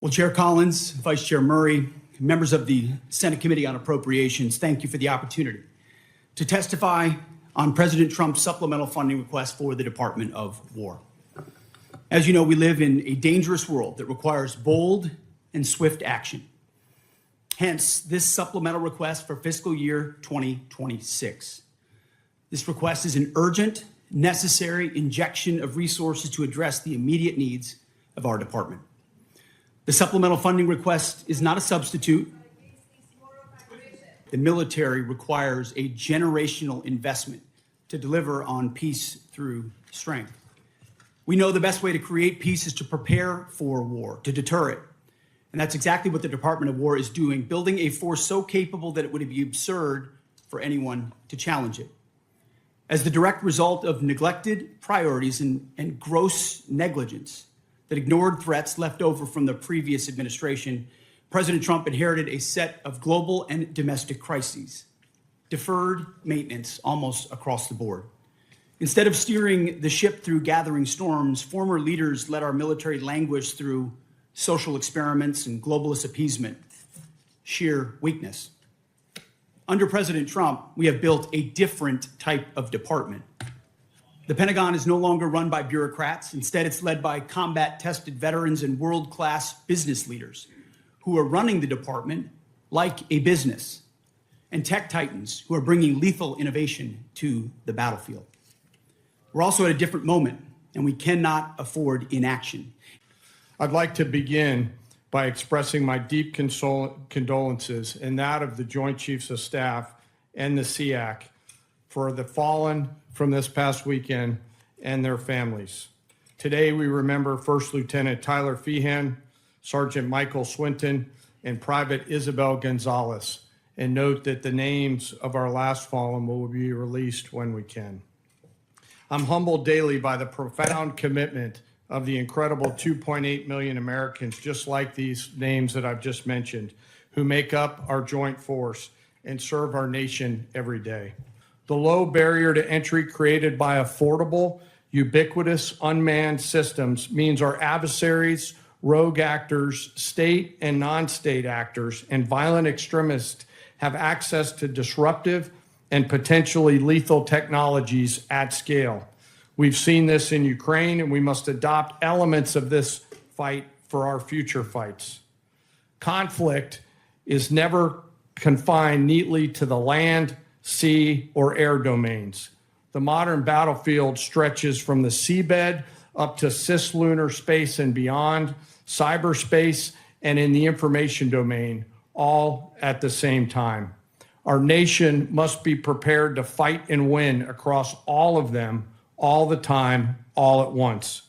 Well, Chair Collins, Vice Chair Murray, members of the Senate Committee on Appropriations, thank you for the opportunity to testify on President Trump's supplemental funding request for the Department of War. As you know, we live in a dangerous world that requires bold and swift action. Hence, this supplemental request for fiscal year 2026. This request is an urgent, necessary injection of resources to address the immediate needs of our department. The supplemental funding request is not a substitute. The military requires a generational investment to deliver on peace through strength. We know the best way to create peace is to prepare for war, to deter it. And that's exactly what the Department of War is doing, building a force so capable that it would be absurd for anyone to challenge it. As the direct result of neglected priorities and gross negligence that ignored threats left over from the previous administration, President Trump inherited a set of global and domestic crises, deferred maintenance almost across the board. Instead of steering the ship through gathering storms, former leaders let our military languish through social experiments and globalist appeasement, sheer weakness. Under President Trump, we have built a different type of department. The Pentagon is no longer run by bureaucrats. Instead, it's led by combat-tested veterans and world-class business leaders who are running the department like a business, and tech titans who are bringing lethal innovation to the battlefield. We're also at a different moment, and we cannot afford inaction. I'd like to begin by expressing my deep condolences and that of the Joint Chiefs of Staff and the SEAC for the fallen from this past weekend and their families. Today, we remember First Lieutenant Tyler Feehan, Sergeant Michael Swinton, and Private Isabel Gonzalez, and note that the names of our last fallen will be released when we can. I'm humbled daily by the profound commitment of the incredible 2.8 million Americans, just like these names that I've just mentioned, who make up our joint force and serve our nation every day. The low barrier to entry created by affordable, ubiquitous, unmanned systems means our adversaries, rogue actors, state and non-state actors, and violent extremists have access to disruptive and potentially lethal technologies at scale. We've seen this in Ukraine, and we must adopt elements of this fight for our future fights. Conflict is never confined neatly to the land, sea, or air domains. The modern battlefield stretches from the seabed up to cislunar space and beyond, cyberspace, and in the information domain, all at the same time. Our nation must be prepared to fight and win across all of them, all the time, all at once.